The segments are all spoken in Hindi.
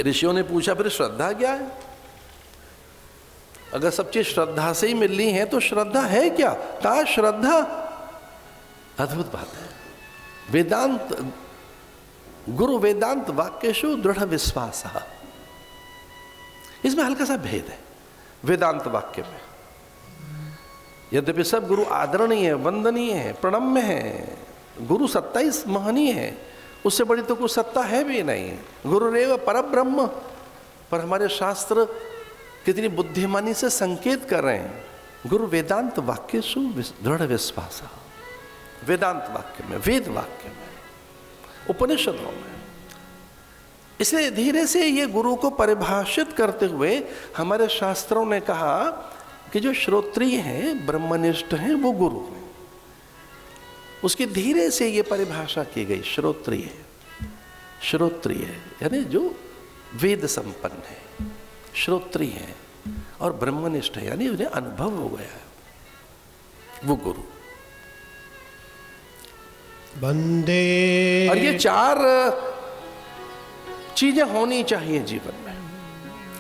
ऋषियों ने पूछा फिर श्रद्धा क्या है? अगर सब चीज श्रद्धा से ही मिल रही है तो श्रद्धा है क्या? कहा श्रद्धा अद्भुत बात है। वेदांत गुरु वेदांत वाक्येषु दृढ़ विश्वास, इसमें हल्का सा भेद है वेदांत वाक्य में। यद्यपि सब गुरु आदरणीय है, वंदनीय है, प्रणम्य है, गुरु सत्ता ही महनीय है, उससे बड़ी तो कोई सत्ता है भी नहीं। गुरुरेव परब्रह्म, पर हमारे शास्त्र कितनी बुद्धिमानी से संकेत कर रहे हैं, गुरु वेदांत वाक्येषु दृढ़ विश्वास। वेदांत वाक्य में, वेद वाक्य में, उपनिषदों में। इसलिए धीरे से ये गुरु को परिभाषित करते हुए हमारे शास्त्रों ने कहा कि जो श्रोत्रिय हैं, ब्रह्मनिष्ठ हैं, वो गुरु हैं। उसकी धीरे से ये परिभाषा की गई, श्रोत्रिय। श्रोत्रिय यानी जो वेद संपन्न है, श्रोत्रिय है, और ब्रह्मनिष्ठ है यानी उन्हें अनुभव हो गया है, वो गुरु। वंदे। और ये चार चीजें होनी चाहिए जीवन में,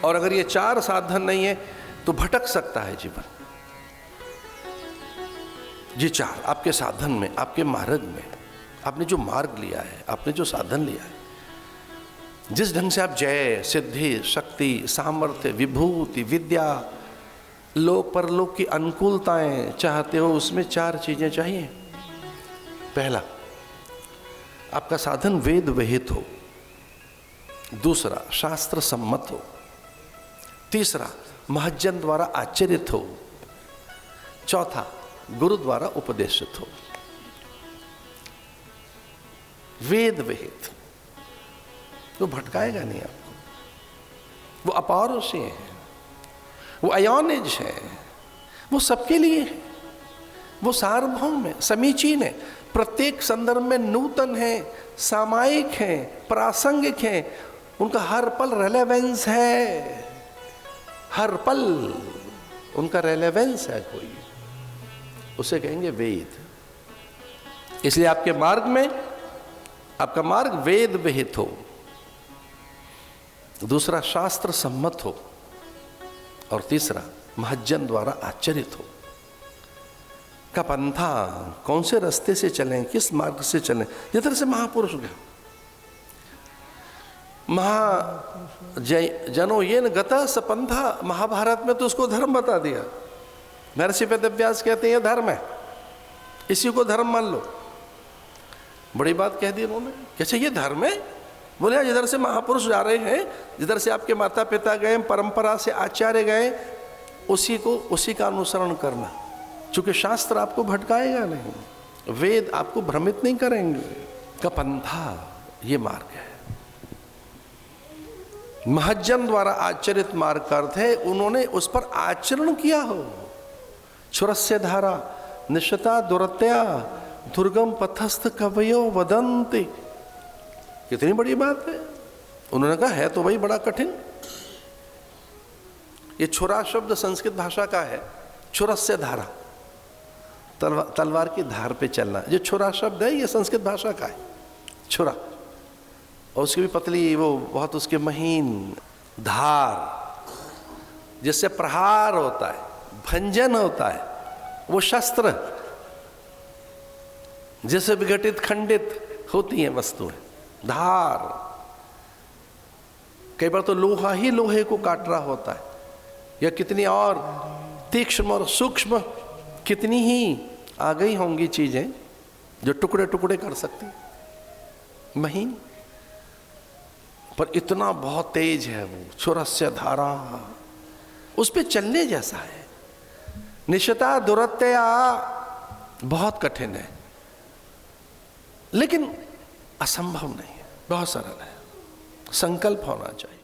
और अगर ये चार साधन नहीं है तो भटक सकता है जीवन। ये चार आपके साधन में, आपके मार्ग में, आपने जो मार्ग लिया है, आपने जो साधन लिया है, जिस ढंग से आप जय, सिद्धि, शक्ति, सामर्थ्य, विभूति, विद्या, लोक परलोक की अनुकूलताएं चाहते हो, उसमें चार चीजें चाहिए। पहला, आपका साधन वेद विहित हो। दूसरा, शास्त्र सम्मत हो। तीसरा, महज्जन द्वारा आचरित हो। चौथा, गुरु द्वारा उपदेशित हो। वेद विहित, वो भटकाएगा नहीं आपको, वो अपौरुषीय है, वो अयोनिज है, वो सबके लिए है, वो सार्वभौम है, समीचीन है, प्रत्येक संदर्भ में नूतन है, सामायिक है, प्रासंगिक है, उनका हर पल रेलेवेंस है, हर पल उनका रेलेवेंस है कोई, उसे कहेंगे वेद। इसलिए आपके मार्ग में, आपका मार्ग वेद विहित हो। दूसरा, शास्त्र सम्मत हो, और तीसरा, महज्जन द्वारा आचरित हो। का पंथा, कौन से रास्ते से चलें, किस मार्ग से चलें, जिधर से महापुरुष गए। जनो ये न गता सपंथा, महाभारत में तो उसको धर्म बता दिया। महर्षि वेदव्यास कहते हैं ये धर्म है, इसी को धर्म मान लो। बड़ी बात कह दी उन्होंने, कैसे ये धर्म है? बोले जिधर से महापुरुष जा रहे हैं, जिधर से आपके माता पिता गए, परंपरा से आचार्य गए, उसी का अनुसरण करना। चूंकि शास्त्र आपको भटकाएगा नहीं, वेद आपको भ्रमित नहीं करेंगे। का पंथा, ये मार्ग है। महज्जन द्वारा आचरित मार्ग का अर्थ है उन्होंने उस पर आचरण किया हो। छुरस्य धारा निश्चता दुरत्या दुर्गम पथस्थ कवयो वदन्ति। कितनी बड़ी बात है। उन्होंने कहा है तो वही बड़ा कठिन। ये छुरा शब्द संस्कृत भाषा का है। छुरस्य धारा, तलवार की धार पे चलना। जो छुरा शब्द है ये संस्कृत भाषा का है, छुरा। और उसकी भी पतली, वो बहुत उसके महीन धार, जिससे प्रहार होता है, भंजन होता है। वो शस्त्र जिससे विघटित खंडित होती हैं वस्तुएं। धार, कई बार तो लोहा ही लोहे को काट रहा होता है, या कितनी और तीक्ष्ण और सूक्ष्म कितनी ही आ गई होंगी चीजें जो टुकड़े टुकड़े कर सकती, महीन, पर इतना बहुत तेज है वो। छुरस्य धारा, उस पे चलने जैसा है। निश्चता दुरत्या बहुत कठिन है, लेकिन असंभव नहीं है, बहुत सरल है। संकल्प होना चाहिए।